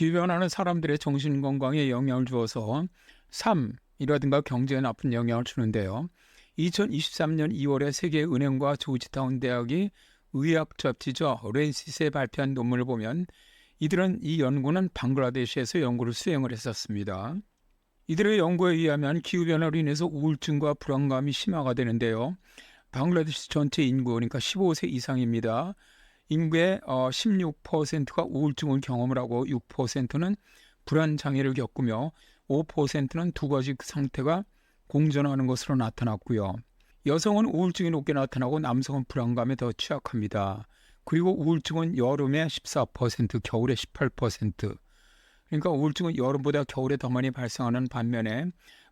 기후변화는 사람들의 정신건강에 영향을 주어서 삶이라든가 경제에 나쁜 영향을 주는데요. 2023년 2월에 세계은행과 조지타운 대학이 의학 잡지죠 랜시스에 발표한 논문을 보면 이들은 이 연구는 방글라데시에서 연구를 수행을 했었습니다. 이들의 연구에 의하면 기후변화로 인해서 우울증과 불안감이 심화가 되는데요. 방글라데시 전체 인구, 그러니까 15세 이상입니다. 인구의 16%가 우울증을 경험을 하고 6%는 불안장애를 겪으며 5%는 두 가지 상태가 공존하는 것으로 나타났고요. 여성은 우울증이 높게 나타나고 남성은 불안감에 더 취약합니다. 그리고 우울증은 여름에 14%, 겨울에 18%. 그러니까 우울증은 여름보다 겨울에 더 많이 발생하는 반면에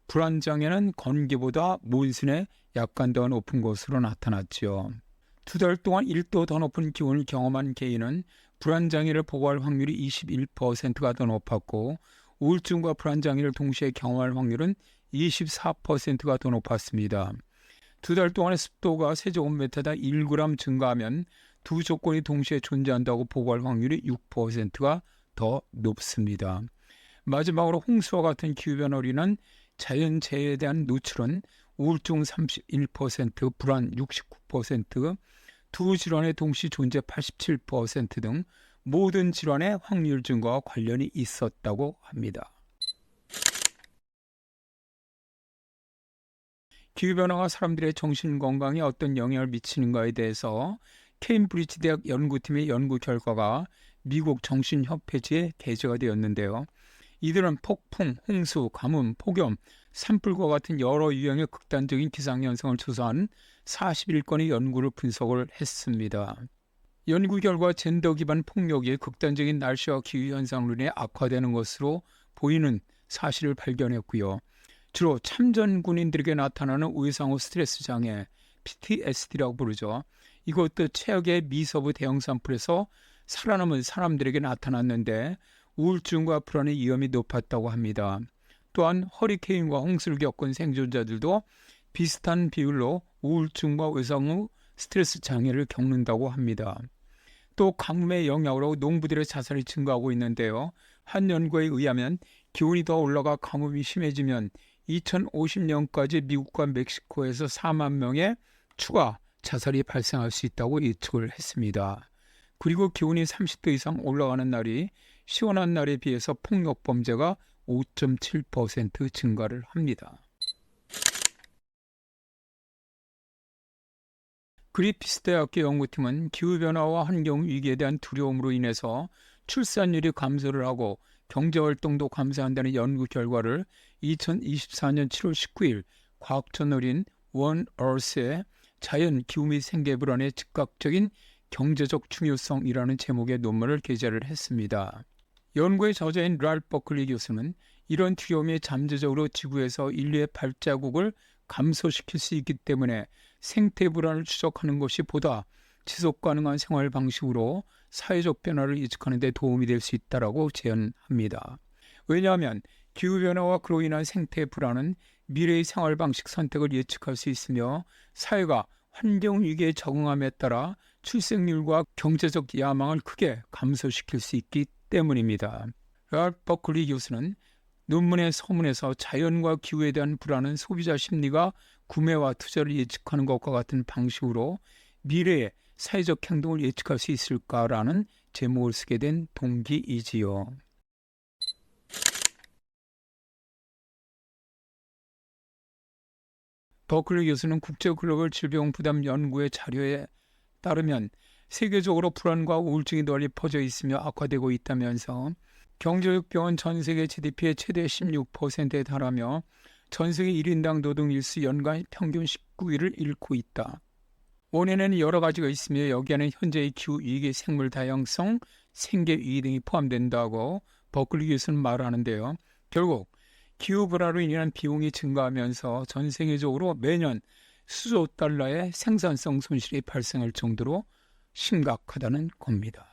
불안장애는 건기보다 몬순에 약간 더 높은 것으로 나타났지요. 2달 동안 1도 더 높은 기온을 경험한 개인은 불안장애를 보고할 확률이 21%가 더 높았고 우울증과 불안장애를 동시에 경험할 확률은 24%가 더 높았습니다. 2달 동안의 습도가 세제곱미터당 1g 증가하면 두 조건이 동시에 존재한다고 보고할 확률이 6%가 더 높습니다. 마지막으로 홍수와 같은 기후변화로 인한 자연재해에 대한 노출은 우울증 31%, 불안 69%, 두 질환의 동시 존재 87% 등 모든 질환의 확률 증가와 관련이 있었다고 합니다. 기후변화가 사람들의 정신건강에 어떤 영향을 미치는가에 대해서 케임브리지 대학 연구팀의 연구 결과가 미국 정신협회지에 게재가 되었는데요. 이들은 폭풍, 홍수, 가뭄, 폭염, 산불과 같은 여러 유형의 극단적인 기상현상을 조사한 41건의 연구를 분석을 했습니다. 연구 결과 젠더 기반 폭력이 극단적인 날씨와 기후현상으로 인해 악화되는 것으로 보이는 사실을 발견했고요. 주로 참전 군인들에게 나타나는 외상후 스트레스 장애, PTSD라고 부르죠. 이것도 최악의 미서부 대형 산불에서 살아남은 사람들에게 나타났는데 우울증과 불안의 위험이 높았다고 합니다. 또한 허리케인과 홍수를 겪은 생존자들도 비슷한 비율로 우울증과 외상 후 스트레스 장애를 겪는다고 합니다. 또 가뭄의 영향으로 농부들의 자살이 증가하고 있는데요. 한 연구에 의하면 기온이 더 올라가 가뭄이 심해지면 2050년까지 미국과 멕시코에서 4만 명의 추가 자살이 발생할 수 있다고 예측을 했습니다. 그리고 기온이 30도 이상 올라가는 날이 시원한 날에 비해서 폭력 범죄가 5.7% 증가를 합니다. 그리피스 대학교 연구팀은 기후변화와 환경위기에 대한 두려움으로 인해서 출산율이 감소를 하고 경제활동도 감소한다는 연구 결과를 2024년 7월 19일 과학저널인 원 얼스의 자연, 기후 및 생계 불안의 즉각적인 경제적 중요성이라는 제목의 논문을 게재를 했습니다. 연구의 저자인 랄프 버클리 교수는 이런 두려움이 잠재적으로 지구에서 인류의 발자국을 감소시킬 수 있기 때문에 생태 불안을 추적하는 것이 보다 지속 가능한 생활 방식으로 사회적 변화를 예측하는 데 도움이 될 수 있다고 제안합니다. 왜냐하면 기후변화와 그로 인한 생태 불안은 미래의 생활 방식 선택을 예측할 수 있으며 사회가 환경위기에 적응함에 따라 출생률과 경제적 야망을 크게 감소시킬 수 있기 때문입니다. 랄프 버클리 교수는 논문의 서문에서 자연과 기후에 대한 불안은 소비자 심리가 구매와 투자를 예측하는 것과 같은 방식으로 미래의 사회적 행동을 예측할 수 있을까라는 제목을 쓰게 된 동기이지요. 버클리 교수는 국제 글로벌 질병 부담 연구의 자료에 따르면 세계적으로 불안과 우울증이 널리 퍼져 있으며 악화되고 있다면서 경제육병은 전 세계 GDP의 최대 16%에 달하며 전 세계 1인당 노동일수 연간 평균 19일을 잃고 있다. 원인에는 여러 가지가 있으며 여기에는 현재의 기후위기, 생물 다양성, 생계위기 등이 포함된다고 버클리 교수는 말하는데요. 결국 기후불화로 인한 비용이 증가하면서 전 세계적으로 매년 수조 달러의 생산성 손실이 발생할 정도로 심각하다는 겁니다.